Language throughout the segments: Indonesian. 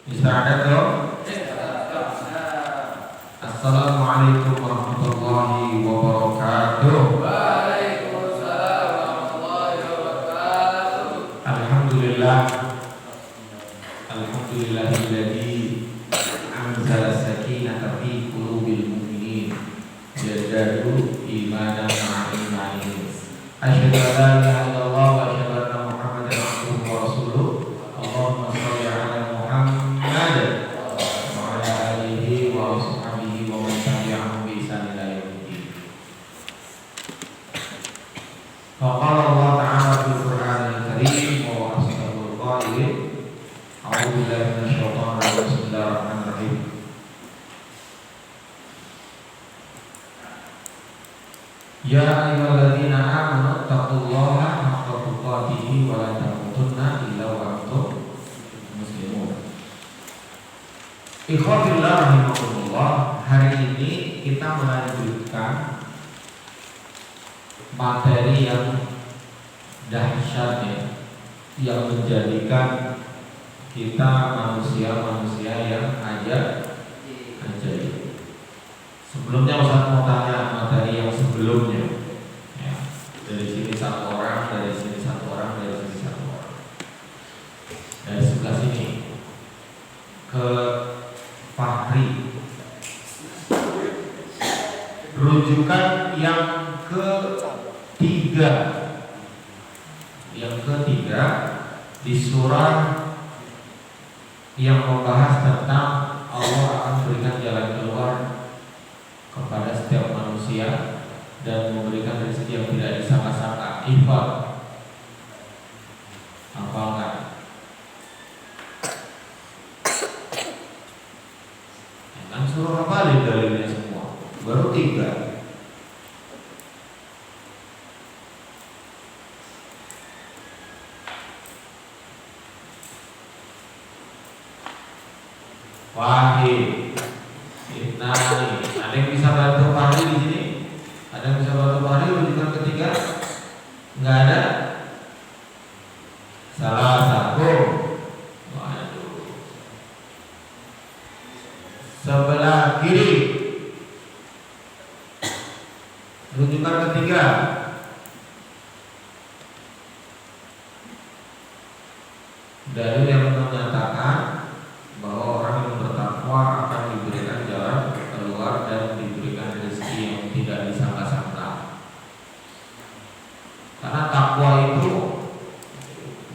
Istirahat dong. Assalamualaikum warahmatullahi wabarakatuh. Waalaikumsalam warahmatullahi wabarakatuh. Alhamdulillah. Alhamdulillahilladzi anzala sakinata fi qulubil mu'minin yazdadu imanan ma'a imanihim. Asyhadu an la ilaha illallah wa asyhadu anna Muhammadan abduhu wa rasuluh. Allahumma shalli ala Muhammad wa ala alihi wa ashabihi wa man tabi'ahum bi ihsan ila yaumil Faqala Allah ta'ala fil Qur'anil Karim wa ashabul qailin a'udzu billahi minasyaitonir rajim. Bismillahirrahmanirrahim. Ya ayyuhalladzina amanu taqullaha haqqa tuqatih wa la tamutunna illa wa antum muslimun. Ikhwatillah rahimakumullah, hari ini kita melanjutkan materi yang dahsyat ya, yang menjadikan kita manusia-manusia yang ajaib. Sebelumnya Ustaz mau tanya materi yang sebelumnya ya. Dari sini satu orang, dari sini satu orang, dari sini satu orang, dari sebelah sini ke Fahri. Rujukan yang ketiga, di surah yang membahas tentang Allah akan berikan jalan keluar kepada setiap manusia dan memberikan rezeki yang tidak disangka-sangka. Hafal nggak? Kan suruh hafalin dalilnya semua. Baru 3. Wahid, Itnani. Ada yang bisa bantu Fahri di sini? Ada yang bisa bantu Fahri rujukan ketiga? Enggak ada? Salah satu. Waduh. Sebelah kiri. Rujukan ketiga. Dalil yang menyatakan bahwa orang yang bertakwa akan diberikan jalan keluar dan diberikan rezeki yang tidak disangka-sangka. Karena takwa itu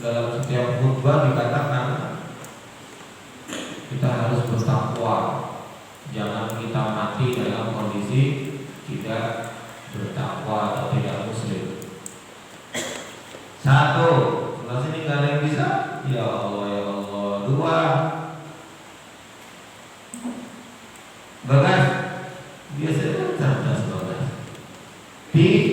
dalam setiap khutbah dikatakan kita harus bertakwa. Jangan kita mati dalam kondisi tidak bertakwa atau tidak muslim. 1, sebelah sini nggak ada yang bisa. Ya Allah, ya Allah. 2, Bagas, biasanya cerdas Bagas. 3,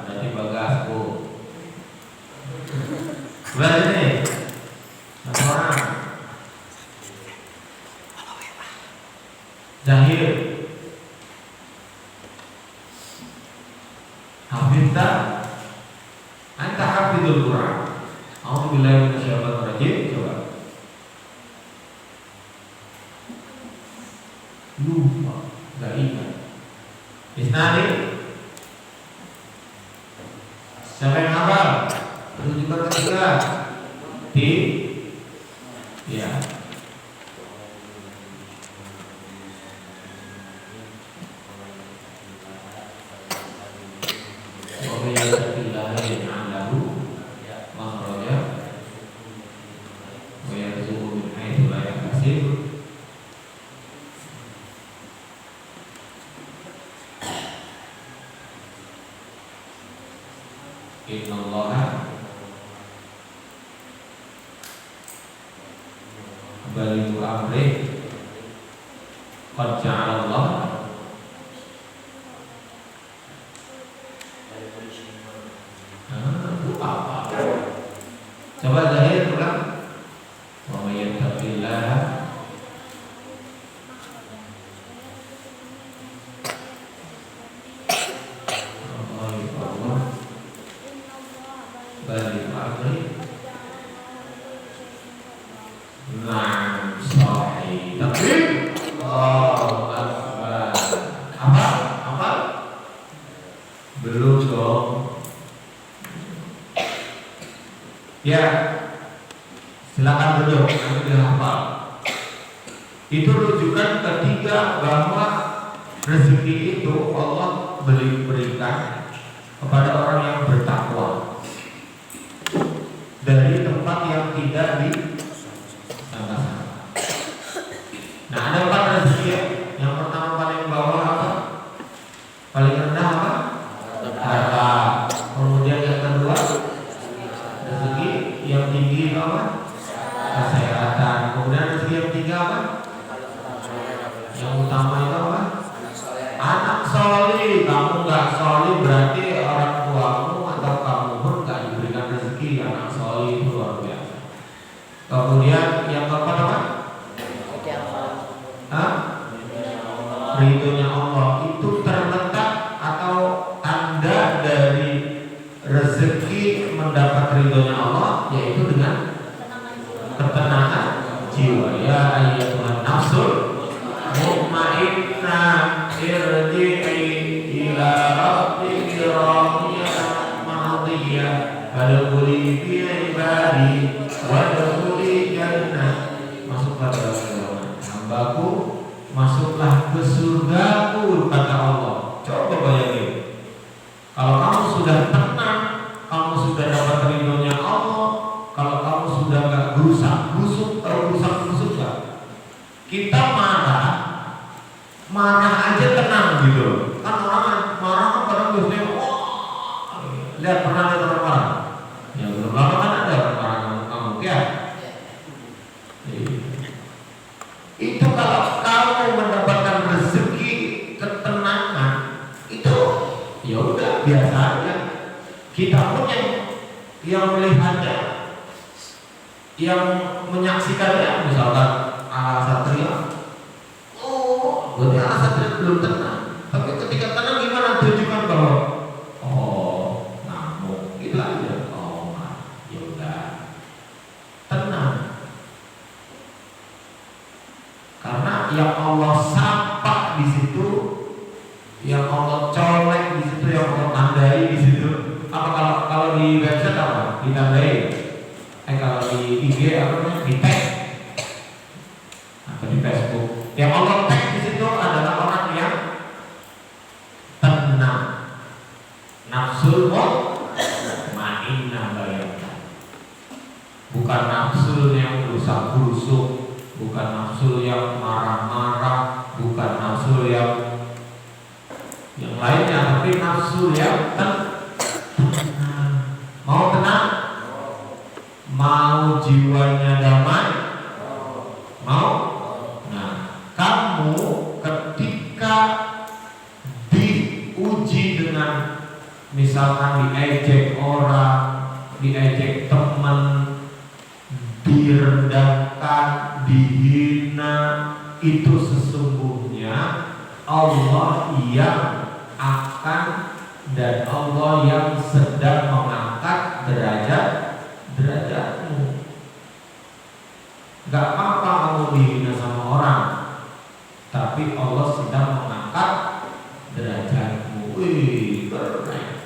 berarti Bagasku. Berarti nih, satu orang. Zahir, Hafidha, anta hafidul Quran. A'udzubillahi minasyaitonir rajim. Coba. Lupa, enggak ingat. Isnani. Siapa yang hafal? Rujukan ketiga. Ya. Innallaha balighu amri qad ja'alallah apa? Coba Zahir ulang. Wa may yattaqillaha balik lagi. Nah, sahih. Tapi oh, Akbar. Apa? Belum dong. Ya, silakan duduk. Nanti dihafal. Itu rujukan ketiga bahwa rezeki itu Allah berikan kepada orang yang bertakwa dari tempat yang tidak disangka-sangka. Nah, ada 4 rezeki ya. Yang pertama paling bawah apa? Paling rendah apa? Harta. Kemudian yang kedua rezeki yang tinggi apa? Kesehatan. Kemudian rezeki yang tiga apa? Yang utama itu apa? Anak solih. Kamu nggak solih berarti orang tuamu atau kamu pun nggak diberikan rezeki. Anak solih itu luar biasa. Kemudian yang keempat apa? Ridhonya Allah. Itu terletak atau tanda dari rezeki mendapat ridhonya Allah yaitu dengan ketenangan jiwa. Ya ayyuhan nafsul mutmainnah irji'i ila rabbiki radiyatan mardiyah fadkhuli fi ibadi wadkhuli jannah. Masuklah ke dalam hambaku, masuklah ke surgaku, kata Allah. Coba bayangin, kalau kamu sudah tenang, kamu sudah dapat ridhonya Allah, kalau kamu sudah gak gerusak-gerusuk, tahu gerusak-gerusuk gak? Kita marah aja tenang gitu. Kan orang marah kan kadang biasanya, lihat pernah lihat orang marah? Ya belum lama kan ada orang marah ngamuk-ngamuk ya. Itu kalau kamu mendapatkan rezeki ketenangan itu ya udah biasa aja. Kita pun yang melihatnya, yang menyaksikannya, misalkan ala satria, berarti ala satria belum tenang. Tapi ketika tenang gimana? Tunjukkan bahwa ngamuk gitu aja. Ya udah tenang. Karena yang Allah sapa di situ, yang Allah colek di situ, yang Allah tandai di situ. Apa kalau di website apa? Ditandai. Kalau di IG apa namanya? Di tag atau di Facebook. Yang Allah tag di situ adalah orang yang tenang. Nafsul mutmainnah, bayangkan. Bukan nafsu yang berusak-berusuk, bukan nafsu yang marah-marah, bukan nafsu yang lainnya, tapi nafsu yang tenang. Mau tenang? Mau jiwanya damai? Mau? Nah, kamu ketika diuji dengan misalkan diejek orang, diejek teman, direndahkan, dihina, itu sesungguhnya Allah yang akan dan Allah yang sedang mengangkat derajatmu. Gak apa-apa kamu dihina sama orang, tapi Allah sedang mengangkat derajatmu. Wih, keren.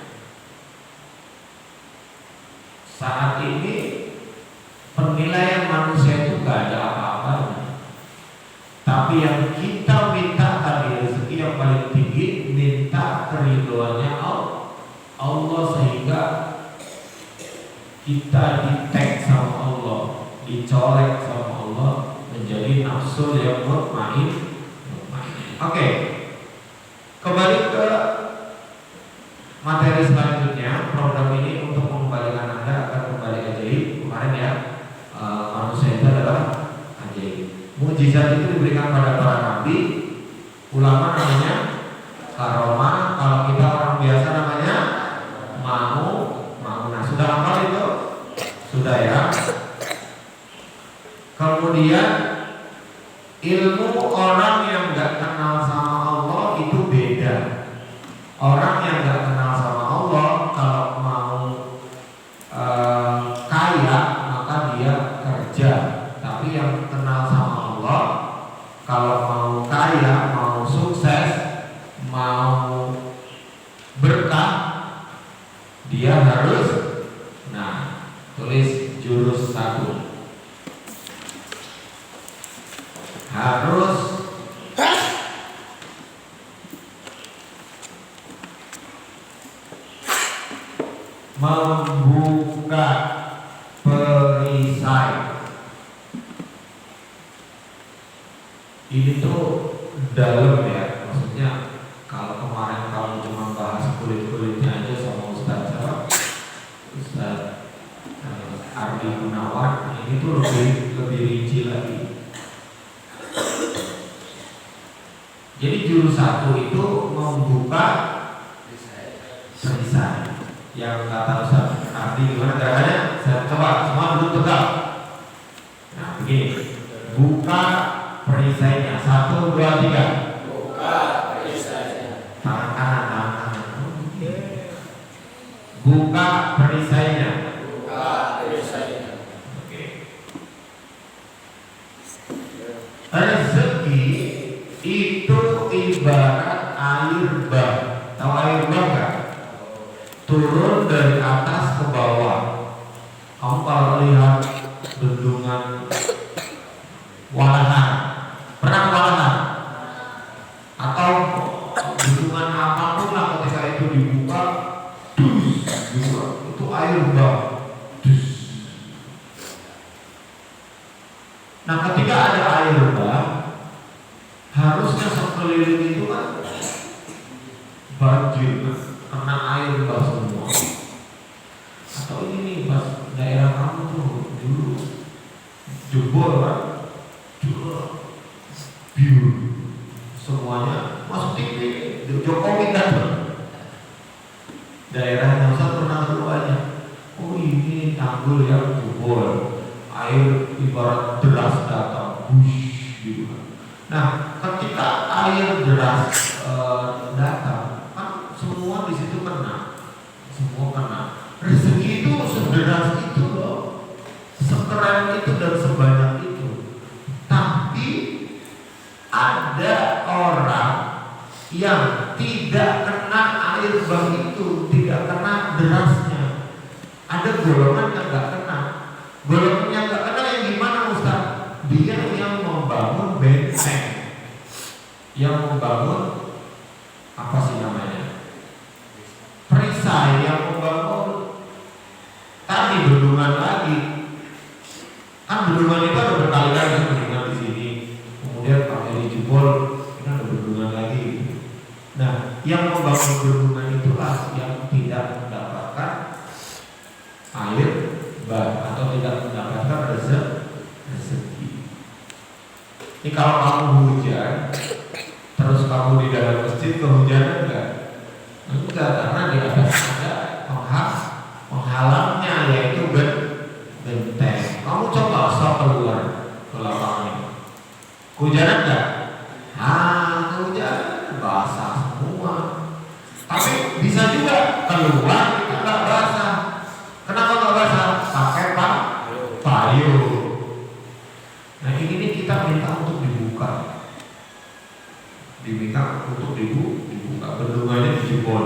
Saat ini penilaian manusia itu gak ada apa-apanya. Tapi yang kita minta tadi rezeki yang paling tinggi, minta keriduannya Allah sehingga kita di-tag sama Allah, dicolek sama Allah menjadi nafsu yang mutmain. Oke. Kembali ke materi selanjutnya. Program ini untuk mengembalikan Anda akan kembali ajaib. Kemarin ya, manusia itu adalah ajaib. Mukjizat itu diberikan pada para nabi, ulama namanya karomah, kalau kita orang biasa namanya mau. Nah, sudah hafal itu? Sudah ya. Kemudian ilmu orang yang gak kenal sama Allah itu beda. Orang yang gak kenal sama Allah kalau mau kaya maka dia kerja. Tapi yang kenal sama Allah, kalau mau kaya, mau sukses, mau berkah, dia harus, nah, tulis jurus 1, harus membuka perisai. Ini tuh dalam ya, maksudnya kalau kemarin kamu cuma bahas kulit-kulitnya aja sama Ustaz Ardi Gunawan, ini tuh lebih rinci lagi. Jadi jurus 1 itu membuka perisai. Yang kata Ustaz Ardi gimana caranya? Saya coba semua duduk tegak. Nah begini, buka perisainya. 1, 2, 3. Buka perisainya. Tangan kanan. Buka perisainya. Buka perisainya. Oke. Rezeki itu ibarat air bah. Tahu air bah kan? Turun dari atas ke bawah. Kamu kalau lihat bendungan Walahan, pernah Walahan? Atau bendungan apapun lah, ketika itu dibuka, itu air bah. Nah ketika ada air bah, harusnya sekeliling itu kan banjir, kena air bah semua. Atau ini nih pas daerah kamu tuh dulu jebol kan, biur, semuanya masuk TV. Jokowi datang, daerahnya Ustaz pernah keluarnya. Oh ini tanggul yang jebol, air ibarat deras datang, bush gitu kan. Nah ketika air deras datang, kan semua di situ kena, semua kena. Rezeki itu sederas itu loh, sekeren itu dan sebanyak itu. Tapi ada orang yang tidak kena air bah itu, tidak kena derasnya. Ada golongan yang nggak kena. Golongan yang nggak kena yang gimana Ustaz? Dia yang membangun benteng, yang membangun apa sih namanya? Perisai, yang membangun tadi bendungan lagi. Kan bendungan itu ada berkali-kali, bendungan di sini, kemudian kalau ini jebol, ini ada bendungan lagi. Nah, yang membangun bendungan itulah yang tidak mendapatkan air bah atau tidak mendapatkan rezeki. Ini kalau kamu hujan, terus kamu di dalam masjid kehujanan enggak? Enggak, karena di atas ada penghalangnya, yaitu benteng. Kamu coba stop keluar ke lapangan, kehujanan enggak? Kehujanan basah semua. Tapi bisa juga keluar kita enggak basah. Kenapa enggak basah? Pakai payung. Nah ini kita minta untuk dibuka, diminta untuk dibuka bendungannya, dijebol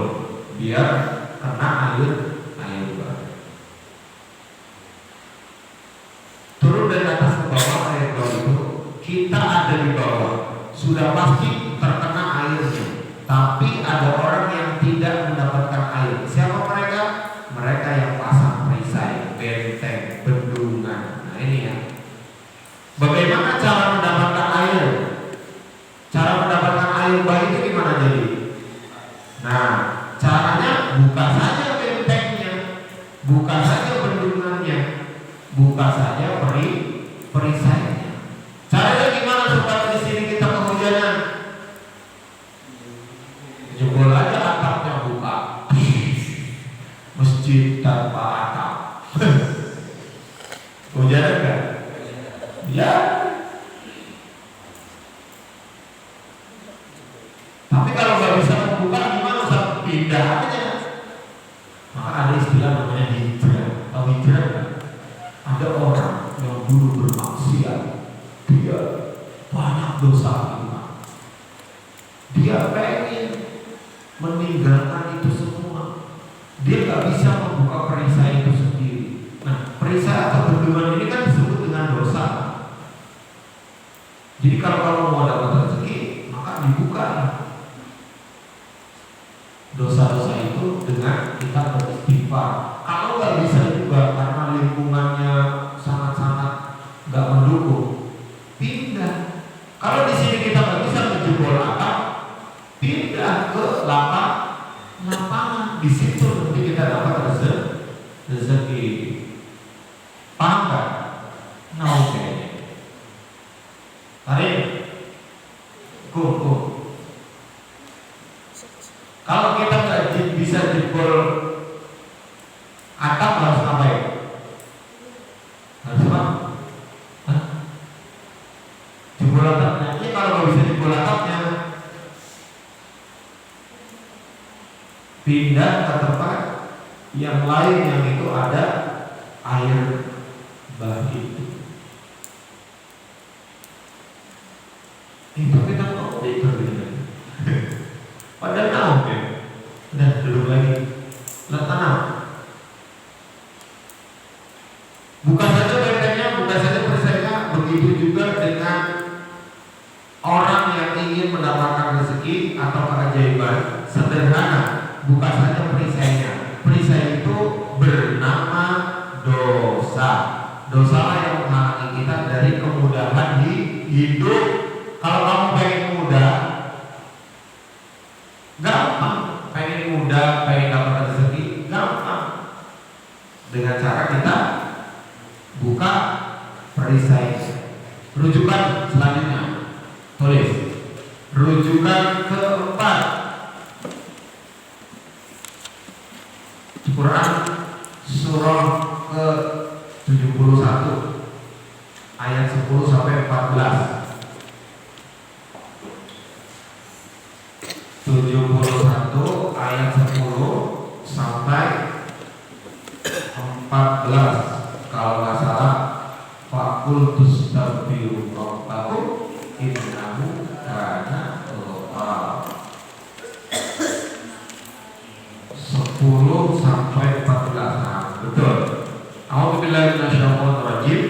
biar kena air bah. Turun dari atas ke bawah air bah itu, kita ada di bawah sudah pasti terkena airnya, tapi ada orang yang tidak mendapatkan air. Siapa mereka? Mereka yang pasang perisai, benteng, bendungan. Nah ini ya. Bagaimana cara mendapatkan air? Cara mendapatkan air bah itu gimana jadi? Nah, caranya buka saja bentengnya, buka saja bendungannya, buka saja perisainya. Caranya gimana supaya di sini kita kehujanan? Jebol aja atapnya, buka. Masjid tanpa atap. Hujanan kan? Ya. Tapi kalau nggak bisa membuka gimana? Usah pindah aja. Maka ada istilah namanya hijrah. Tahu hijrah kan? dulu bermaksiat, dia banyak dosa iman. Dia pengen meninggalkan itu semua. Dia nggak bisa membuka perisai itu sendiri. Nah, perisai atau bendungan ini kan disebut dengan dosa. Jadi kalau kamu mau dapat rezeki, maka dibuka dosa-dosa itu dengan kita beristighfar. Kalau nggak bisa juga karena lingkungannya sangat-sangat nggak mendukung, pindah. Kalau di sini kita nggak bisa menjebol atap, pindah ke lapangan. Di situ nanti kita dapat rezeki. Paham nggak? Nah, oke. Tarik, kum. Kalau kita nggak bisa jebol atap harus ngapain? Harus apa? Hah? Jebol atapnya. Ini kalau nggak bisa jebol atapnya, pindah ke tempat yang lain yang itu ada air bagi. Itu kita mau berbeda. Padahal tahu ya. Udah duduk lagi. Tanam. Bukan saja bentengnya, bukan saja perisainya, begitu juga dengan orang yang ingin mendapatkan rezeki atau keajaiban sederhana. Bukan saja perisainya. Perisai itu bernama dosa. Dosa yang menghalangi kita dari kemudahan di hidup. Kalau kamu pengen mudah, gampang. Pengen mudah, pengen dapat rezeki, gampang. Dengan cara kita buka perisai. Rujukan selanjutnya, tulis. Rujukan keempat, Quran surah ke-71 ayat 10 sampai 14. 71 ayat 10 sampai 14. Kalau nggak salah, faqul tustaghfiru rabbakum innahu kana ghaffara. 10 sampai 14. Nah, betul. A'udzubillahi minasyaitonir rajim.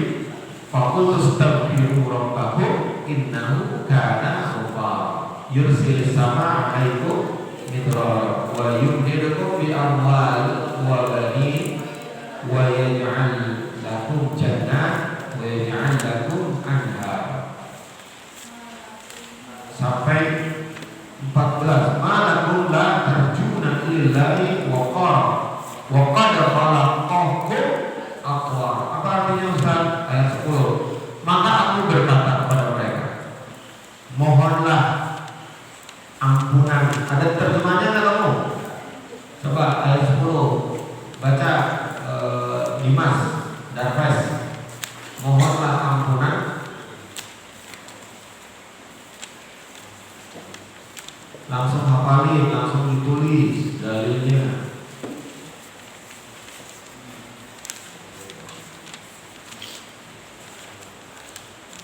Faqul tustaghfiru rabbakum innahu kana ghaffara. Yursilis sama alaikum midrara wa yumdidukum bi amwal wa banin wa yaj'al lakum jannat wa yaj'al lakum anhar. Sampai 14. Malakum la tarjuna lillahi wa qad khalaqakum atwara. Apa artinya Ustaz? Ayat 10. Maka aku berkata kepada mereka, mohonlah ampunan. Ada terjemahnya nggak kamu? Coba ayat 10 baca Dimas Darves. Mohonlah ampunan. Langsung hafalin, langsung ditulis dalilnya.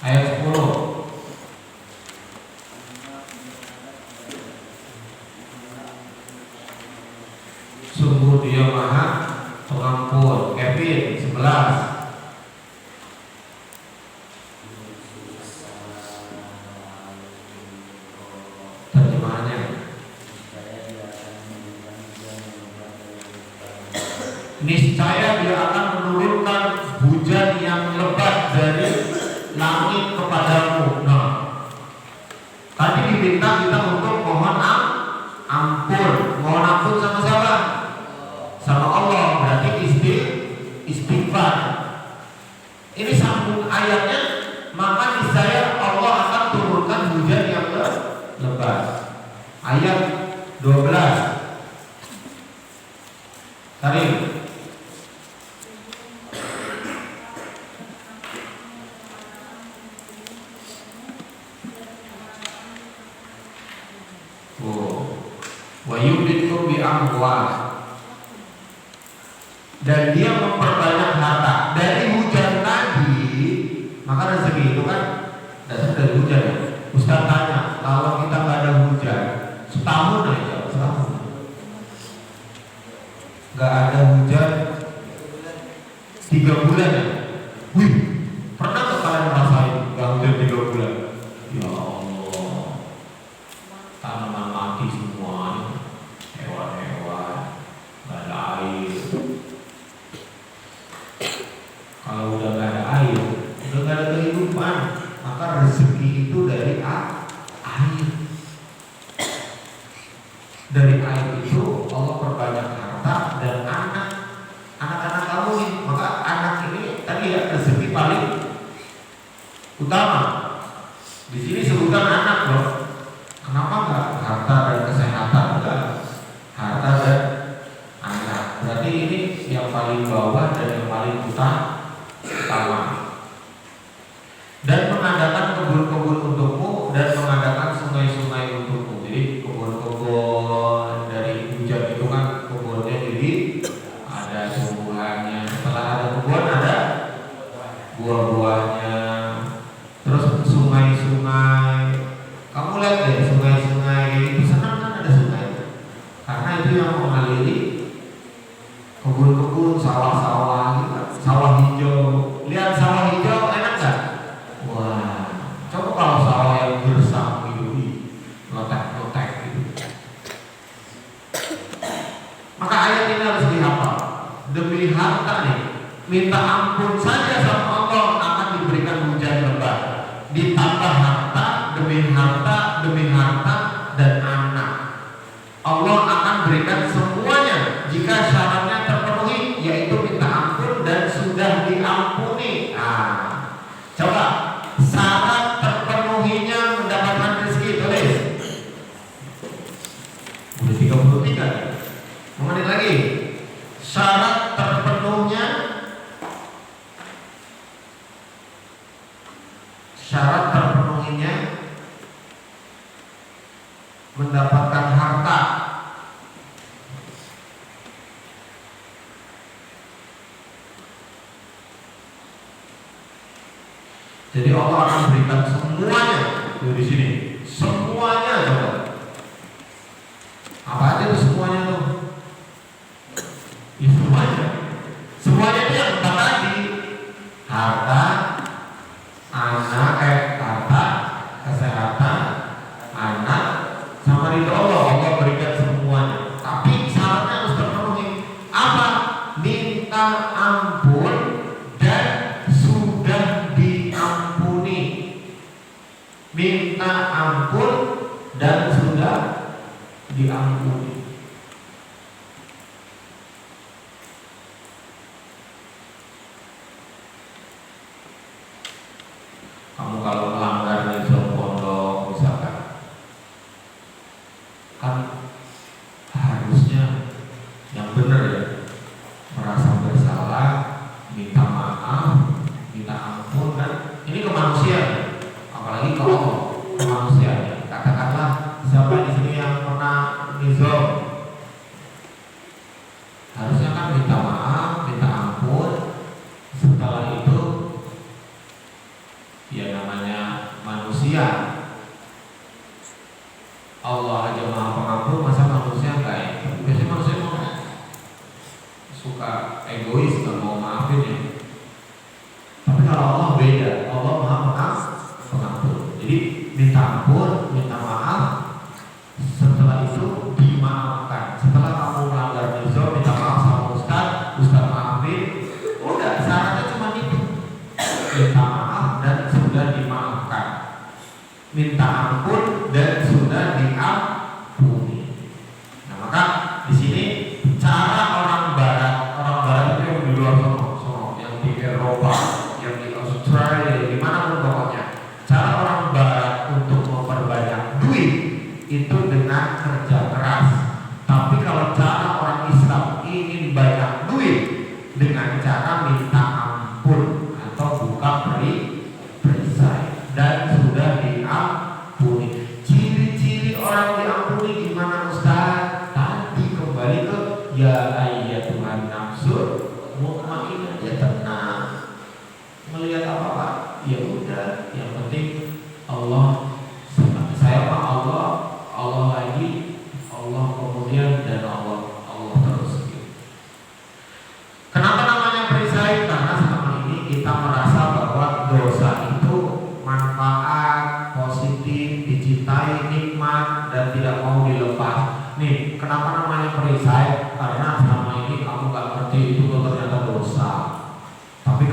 Ayat 10. Sungguh Dia Maha Pengampun. Kevin 11. Terjemahannya, niscaya Dia akan menurunkan hujan yang lebat dari langit kepadamu. Nah, tadi diminta kita untuk mohon ampun. Mohon ampun sama siapa? Sama Allah. Berarti istighfar. Ini sambung ayatnya. Maka niscaya Allah akan turunkan hujan yang lebat. Ayat 12. Tarik. Wa yumdidukum bi amwal. Dan Dia memperbanyak harta. Dari hujan tadi dari hujan ya. Ustaz tanya, kalau kita nggak ada hujan setahun aja, setahun nggak ada hujan 3 bulan ya. Wih, pernah nggak kalian ngerasain nggak hujan 3 bulan? Ya Allah, tanaman mati semua, hewan-hewan, nggak ada air. Kalau udah nggak ada air, udah nggak ada kehidupan. Maka rezeki itu dari air. Dari air itu Allah perbanyak harta dan anak-anak kamu nih. Maka anak ini tadi ya rezeki paling utama. Di sini sebutkan anak loh. Kenapa nggak harta dan kesehatan? Enggak, harta dan anak. Berarti ini yang paling bawah dan yang paling utama. Dan mengadakan kebun-kebun untukmu dan mengadakan sungai-sungai untukmu. Jadi kebun-kebun dari hujan itu kan kebunnya jadi ada tumbuhannya. Setelah ada kebun ada buah-buahnya. Terus sungai-sungai. Kamu lihat deh sungai-sungai itu senang kan ada sungai. Karena itu yang mengaliri kebun-kebun, sawah-sawah gitu. Sawah hijau. Lihat sawah hijau enak gak? Wah, coba kalau sawah yang gersang gitu, notek-notek gitu. Maka ayat ini harus dihafal. Demi harta nih, minta ampun saja sama Allah akan diberikan hujan lebat. Ditambah harta, demi harta dan anak. Allah akan berikan semuanya jika syaratnya terpenuhi, yaitu minta ampun dan sudah diampuni. Coba syarat terpenuhinya mendapatkan rezeki, tulis. Udah 33. Mengenai lagi. Syarat terpenuhinya mendapatkan harta. Jadi Allah akan berikan semuanya di sini. Semuanya coba. Apa aja tuh semuanya tuh? Ya semuanya. Semuanya itu yang tadi harta, anak, harta, kesehatan, anak, sama ridho Allah. Allah berikan semuanya. Tapi syaratnya harus terpenuhi. Apa? Minta ampun dan sudah diampuni. Minta ampun dan sudah diampuni. Kamu kalau melanggar di pondok misalkan, kan harusnya yang benar ya, merasa bersalah, minta maaf, minta ampun kan. Ini kemanusiaan, apalagi kalau kemanusiaan. Katakanlah siapa di sini yang pernah nizam, harusnya kan minta maaf, minta ampun. Setelah itu ya namanya manusia. Allah aja maha pengampun, masa manusia enggak ya? Biasanya manusia suka egois, nggak mau maafin ya. Tapi kalau Allah beda, Allah maha pengampun. Jadi minta ampun, minta maaf. Setelah itu dimaafkan. Setelah kamu melanggar nizam, minta maaf sama Ustaz maafin. Udah, syaratnya cuma itu. Minta maaf dan sudah dimaafkan. Minta ampun dan sudah diampuni. Nah, maka di sini cara orang barat itu yang di luar sana, yang di Eropa, yang di Australia, di mana pun pokoknya. Cara orang barat untuk memperbanyak duit itu dengan kerja keras. Tapi kalau cara orang Islam ingin banyak duit dengan cara minta ampun atau buka perisai dan sudah diampuni.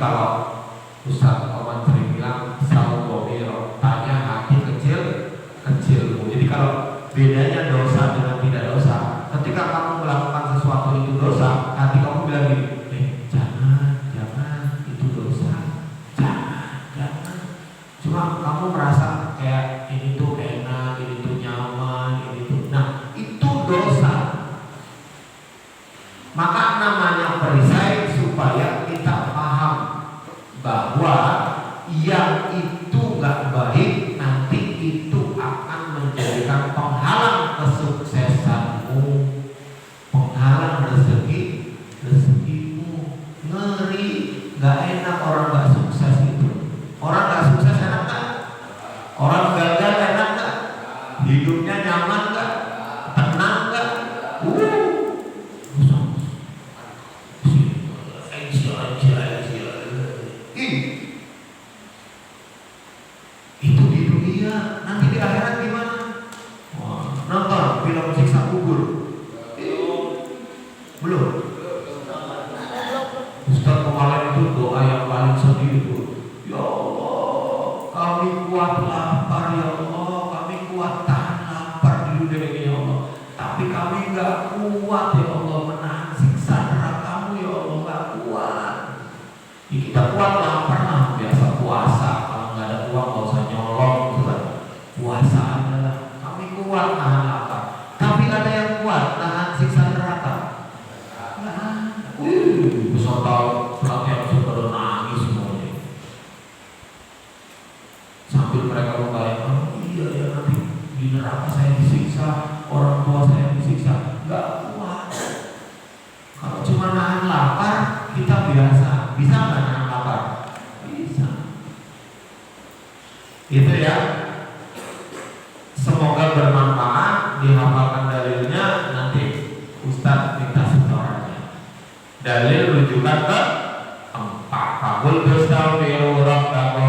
kalau Ustaz Oman sering bilang saum domiro, tanya hati kecilmu. Jadi kalau bedanya dosa dengan tidak dosa, ketika kamu melakukan sesuatu itu dosa, hati kamu bilang gini, jangan itu dosa, jangan. Cuma kamu merasa kayak ini tuh enak, ini tuh nyaman, ini tuh, nah itu dosa. Maka namanya perisai supaya kita paham bahwa yang itu gak baik nanti itu akan menjadikan penghalang kesuksesanmu, penghalang rezekimu. Ngeri, gak enak orang gak sukses itu. Orang gak sukses enak gak? Orang gagal enak gak? Hidupnya nyaman gak? Tenang gak? Itu di dunia, nanti di akhirat gimana? Wah, nonton film siksa kubur? Belum? Ustaz kemarin itu doa yang paling sedih itu, ya Allah, kami kuat lapar ya Allah, kami kuat tahan lapar di dunia ini ya Allah, tapi kami gak kuat ya Allah menahan siksa nerakamu ya Allah, gak kuat. Ya, kita kuat lapar lah, biasa puasa, kalau nggak ada uang nggak usah nyolong gitu kan, puasa aja lah. Kami kuat nahan lapar, tapi ada yang kuat nahan siksa neraka? Peserta pelatihan sudah nangis semuanya sambil mereka membayangkan, iya ya nanti di neraka saya disiksa, orang tua saya disiksa, nggak kuat. Kalau cuma nahan lapar kita biasa, bisa nggak nahan lapar? Bisa. Itu ya. Semoga bermanfaat, dihafalkan dalilnya, nanti Ustadz minta setorannya. Dalil rujukan ke 4. Fakul tustaghfiru rabbakum